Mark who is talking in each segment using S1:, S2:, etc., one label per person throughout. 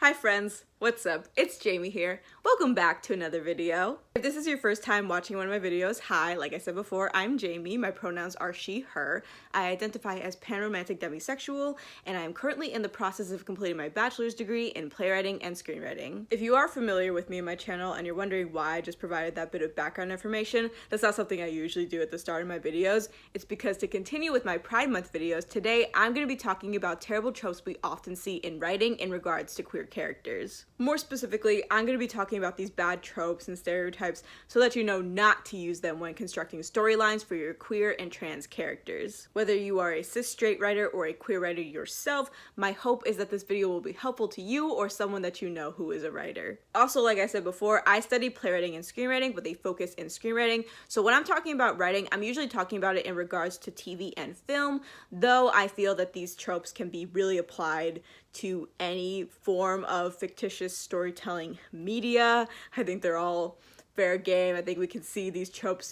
S1: Hi friends, what's up? It's Jaime here. Welcome back to another video. If this is your first time watching one of my videos, hi, like I said before, I'm Jaime. My pronouns are she, her. I identify as panromantic demisexual, and I am currently in the process of completing my bachelor's degree in playwriting and screenwriting. If you are familiar with me and my channel and you're wondering why I just provided that bit of background information, that's not something I usually do at the start of my videos. It's because to continue with my Pride Month videos, today I'm going to be talking about terrible tropes we often see in writing in regards to queer characters. More specifically, I'm going to be talking about these bad tropes and stereotypes so that you know not to use them when constructing storylines for your queer and trans characters. Whether you are a cis straight writer or a queer writer yourself, my hope is that this video will be helpful to you or someone that you know who is a writer. Also, like I said before, I study playwriting and screenwriting with a focus in screenwriting, so when I'm talking about writing, I'm usually talking about it in regards to TV and film, though I feel that these tropes can be really applied to any form of fictitious storytelling media. I think they're all fair game. I think we can see these tropes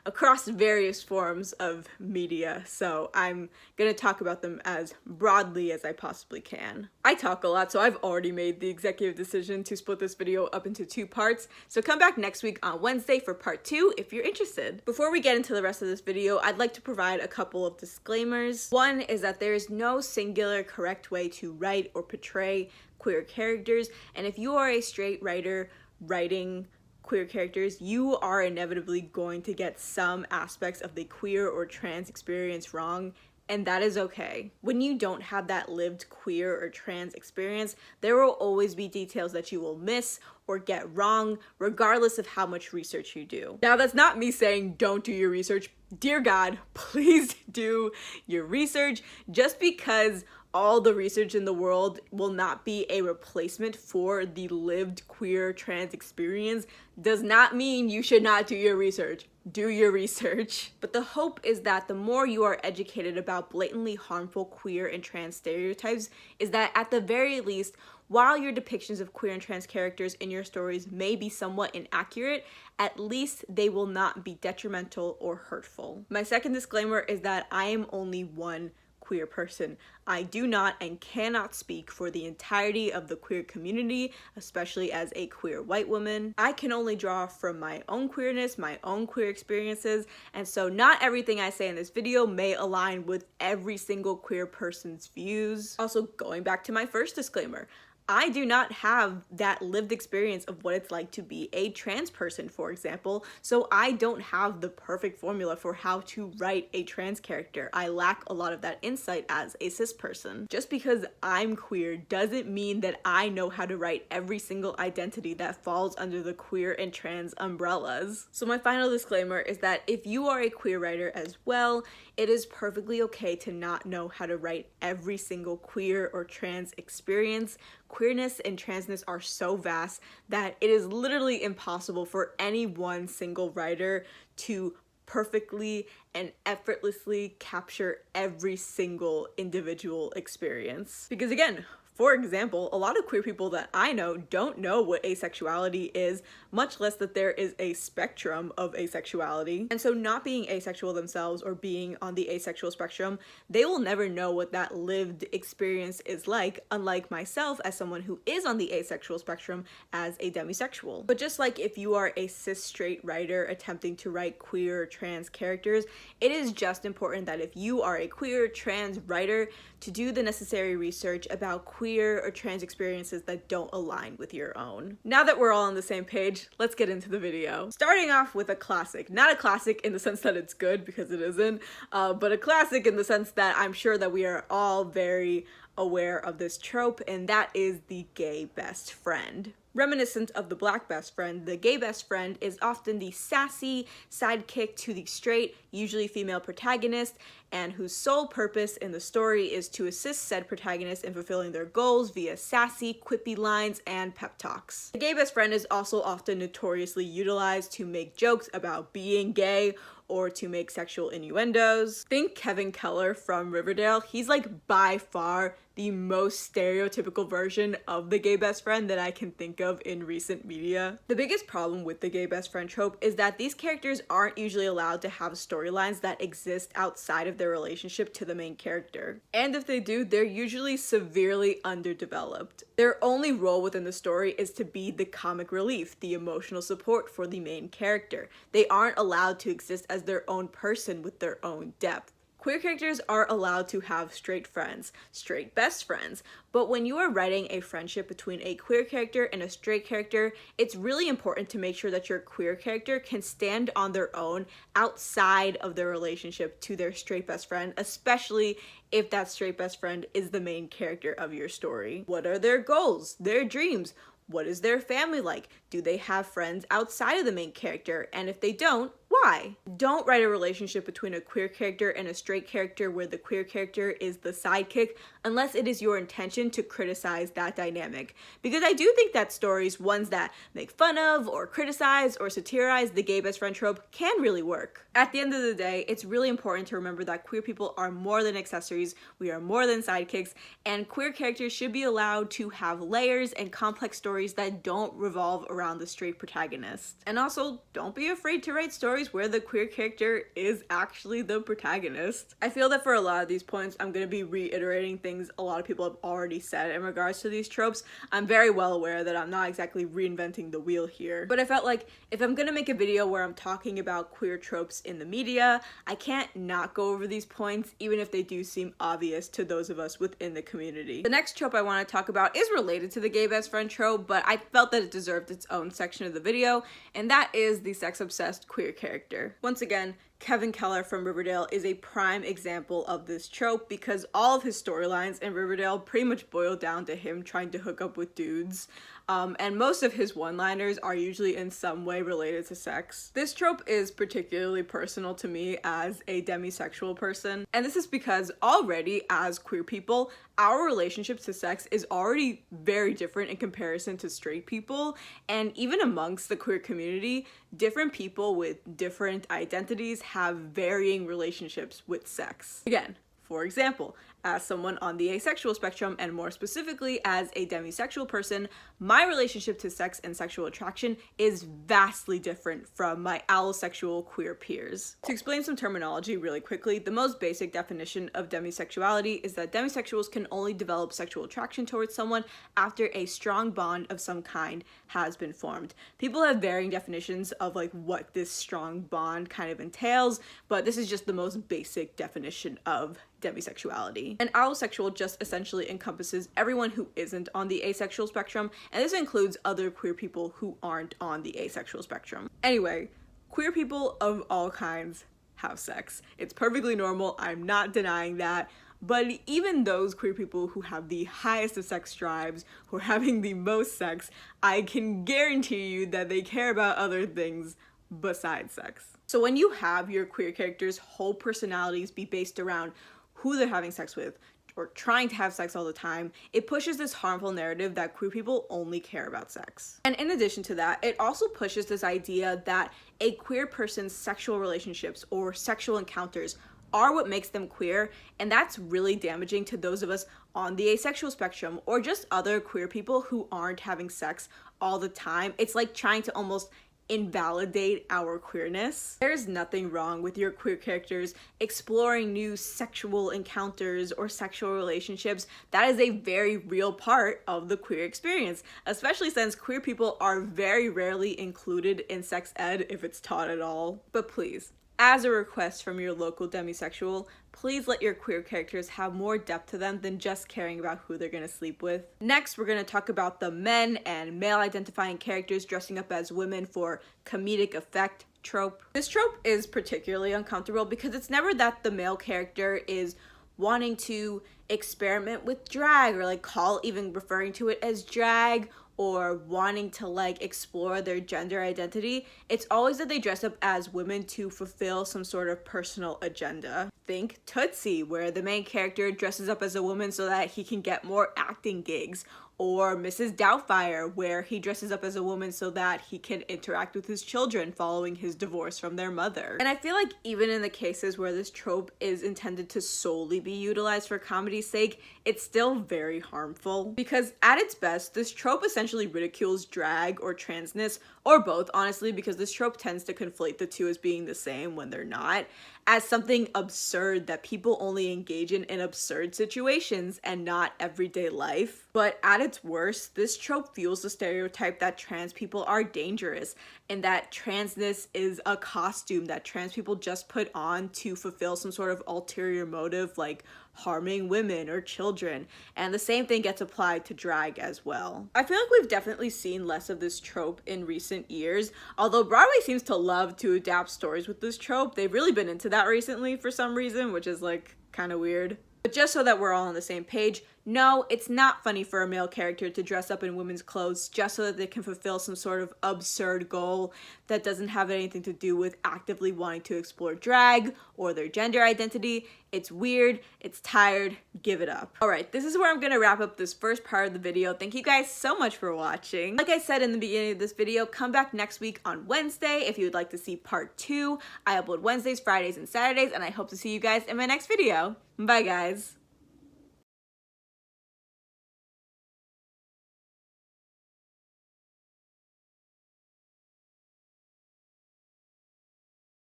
S1: across various forms of media, so I'm gonna talk about them as broadly as I possibly can. I talk a lot, so I've already made the executive decision to split this video up into 2 parts, so come back next week on Wednesday for part 2 if you're interested. Before we get into the rest of this video, I'd like to provide a couple of disclaimers. One is that there is no singular correct way to write or portray queer characters, and if you are a straight writer writing queer characters, you are inevitably going to get some aspects of the queer or trans experience wrong, and that is okay. When you don't have that lived queer or trans experience, there will always be details that you will miss or get wrong, regardless of how much research you do. Now, that's not me saying don't do your research. Dear God, please do your research. Just because all the research in the world will not be a replacement for the lived queer trans experience does not mean you should not do your research. Do your research. But the hope is that the more you are educated about blatantly harmful queer and trans stereotypes, is that at the very least, while your depictions of queer and trans characters in your stories may be somewhat inaccurate, at least they will not be detrimental or hurtful. My second disclaimer is that I am only one queer person. I do not and cannot speak for the entirety of the queer community, especially as a queer white woman. I can only draw from my own queerness, my own queer experiences, and so not everything I say in this video may align with every single queer person's views. Also, going back to my first disclaimer, I do not have that lived experience of what it's like to be a trans person, for example, so I don't have the perfect formula for how to write a trans character. I lack a lot of that insight as a cis person. Just because I'm queer doesn't mean that I know how to write every single identity that falls under the queer and trans umbrellas. So my final disclaimer is that if you are a queer writer as well, it is perfectly okay to not know how to write every single queer or trans experience. Queerness and transness are so vast that it is literally impossible for any one single writer to perfectly and effortlessly capture every single individual experience. Because again, for example, a lot of queer people that I know don't know what asexuality is, much less that there is a spectrum of asexuality. And so not being asexual themselves or being on the asexual spectrum, they will never know what that lived experience is like, unlike myself as someone who is on the asexual spectrum as a demisexual. But just like if you are a cis straight writer attempting to write queer or trans characters, it is just important that if you are a queer trans writer to do the necessary research about queer or trans experiences that don't align with your own. Now that we're all on the same page, let's get into the video. Starting off with a classic. Not a classic in the sense that it's good, because it isn't, but a classic in the sense that I'm sure that we are all very aware of this trope, and that is the gay best friend. Reminiscent of the black best friend, the gay best friend is often the sassy sidekick to the straight, usually female protagonist, and whose sole purpose in the story is to assist said protagonist in fulfilling their goals via sassy, quippy lines and pep talks. The gay best friend is also often notoriously utilized to make jokes about being gay or to make sexual innuendos. Think Kevin Keller from Riverdale. He's like by far the most stereotypical version of the gay best friend that I can think of in recent media. The biggest problem with the gay best friend trope is that these characters aren't usually allowed to have storylines that exist outside of their relationship to the main character. And if they do, they're usually severely underdeveloped. Their only role within the story is to be the comic relief, the emotional support for the main character. They aren't allowed to exist as their own person with their own depth. Queer characters are allowed to have straight friends, straight best friends, but when you are writing a friendship between a queer character and a straight character, it's really important to make sure that your queer character can stand on their own outside of their relationship to their straight best friend, especially if that straight best friend is the main character of your story. What are their goals, their dreams? What is their family like? Do they have friends outside of the main character? And if they don't, why? Don't write a relationship between a queer character and a straight character where the queer character is the sidekick unless it is your intention to criticize that dynamic. Because I do think that stories, ones that make fun of or criticize or satirize the gay best friend trope, can really work. At the end of the day, it's really important to remember that queer people are more than accessories, we are more than sidekicks, and queer characters should be allowed to have layers and complex stories that don't revolve around the straight protagonist. And also, don't be afraid to write stories where the queer character is actually the protagonist. I feel that for a lot of these points, I'm going to be reiterating things a lot of people have already said in regards to these tropes. I'm very well aware that I'm not exactly reinventing the wheel here, but I felt like if I'm going to make a video where I'm talking about queer tropes in the media, I can't not go over these points, even if they do seem obvious to those of us within the community. The next trope I want to talk about is related to the gay best friend trope, but I felt that it deserved its own section of the video, and that is the sex-obsessed queer character. Once again, Kevin Keller from Riverdale is a prime example of this trope because all of his storylines in Riverdale pretty much boil down to him trying to hook up with dudes. And most of his one-liners are usually in some way related to sex. This trope is particularly personal to me as a demisexual person, and this is because already as queer people, our relationship to sex is already very different in comparison to straight people, and even amongst the queer community, different people with different identities have varying relationships with sex. Again, for example, as someone on the asexual spectrum, and more specifically as a demisexual person, my relationship to sex and sexual attraction is vastly different from my allosexual queer peers. To explain some terminology really quickly, the most basic definition of demisexuality is that demisexuals can only develop sexual attraction towards someone after a strong bond of some kind has been formed. People have varying definitions of like what this strong bond kind of entails, but this is just the most basic definition of demisexuality. And allosexual just essentially encompasses everyone who isn't on the asexual spectrum, and this includes other queer people who aren't on the asexual spectrum. Anyway, queer people of all kinds have sex. It's perfectly normal, I'm not denying that, but even those queer people who have the highest of sex drives, who are having the most sex, I can guarantee you that they care about other things besides sex. So when you have your queer characters' whole personalities be based around who they're having sex with, or trying to have sex all the time, it pushes this harmful narrative that queer people only care about sex. And in addition to that, it also pushes this idea that a queer person's sexual relationships or sexual encounters are what makes them queer, and that's really damaging to those of us on the asexual spectrum or just other queer people who aren't having sex all the time. It's like trying to almost invalidate our queerness. There's nothing wrong with your queer characters exploring new sexual encounters or sexual relationships. That is a very real part of the queer experience, especially since queer people are very rarely included in sex ed if it's taught at all. But please, as a request from your local demisexual, please let your queer characters have more depth to them than just caring about who they're gonna sleep with. Next, we're gonna talk about the men and male-identifying characters dressing up as women for comedic effect trope. This trope is particularly uncomfortable because it's never that the male character is wanting to experiment with drag or even referring to it as drag or wanting to explore their gender identity. It's always that they dress up as women to fulfill some sort of personal agenda. Think Tootsie, where the main character dresses up as a woman so that he can get more acting gigs. Or Mrs. Doubtfire, where he dresses up as a woman so that he can interact with his children following his divorce from their mother. And I feel like even in the cases where this trope is intended to solely be utilized for comedy's sake, it's still very harmful. Because at its best, this trope essentially ridicules drag or transness, or both, honestly, because this trope tends to conflate the two as being the same when they're not, as something absurd that people only engage in absurd situations and not everyday life. But at its worst, this trope fuels the stereotype that trans people are dangerous and that transness is a costume that trans people just put on to fulfill some sort of ulterior motive, like harming women or children. And the same thing gets applied to drag as well. I feel like we've definitely seen less of this trope in recent years. Although Broadway seems to love to adapt stories with this trope, they've really been into that recently for some reason, which is like kind of weird. But just so that we're all on the same page, no, it's not funny for a male character to dress up in women's clothes just so that they can fulfill some sort of absurd goal that doesn't have anything to do with actively wanting to explore drag or their gender identity. It's weird, it's tired, give it up. Alright, this is where I'm gonna wrap up this first part of the video. Thank you guys so much for watching. Like I said in the beginning of this video, come back next week on Wednesday if you would like to see part 2. I upload Wednesdays, Fridays, and Saturdays, and I hope to see you guys in my next video. Bye guys.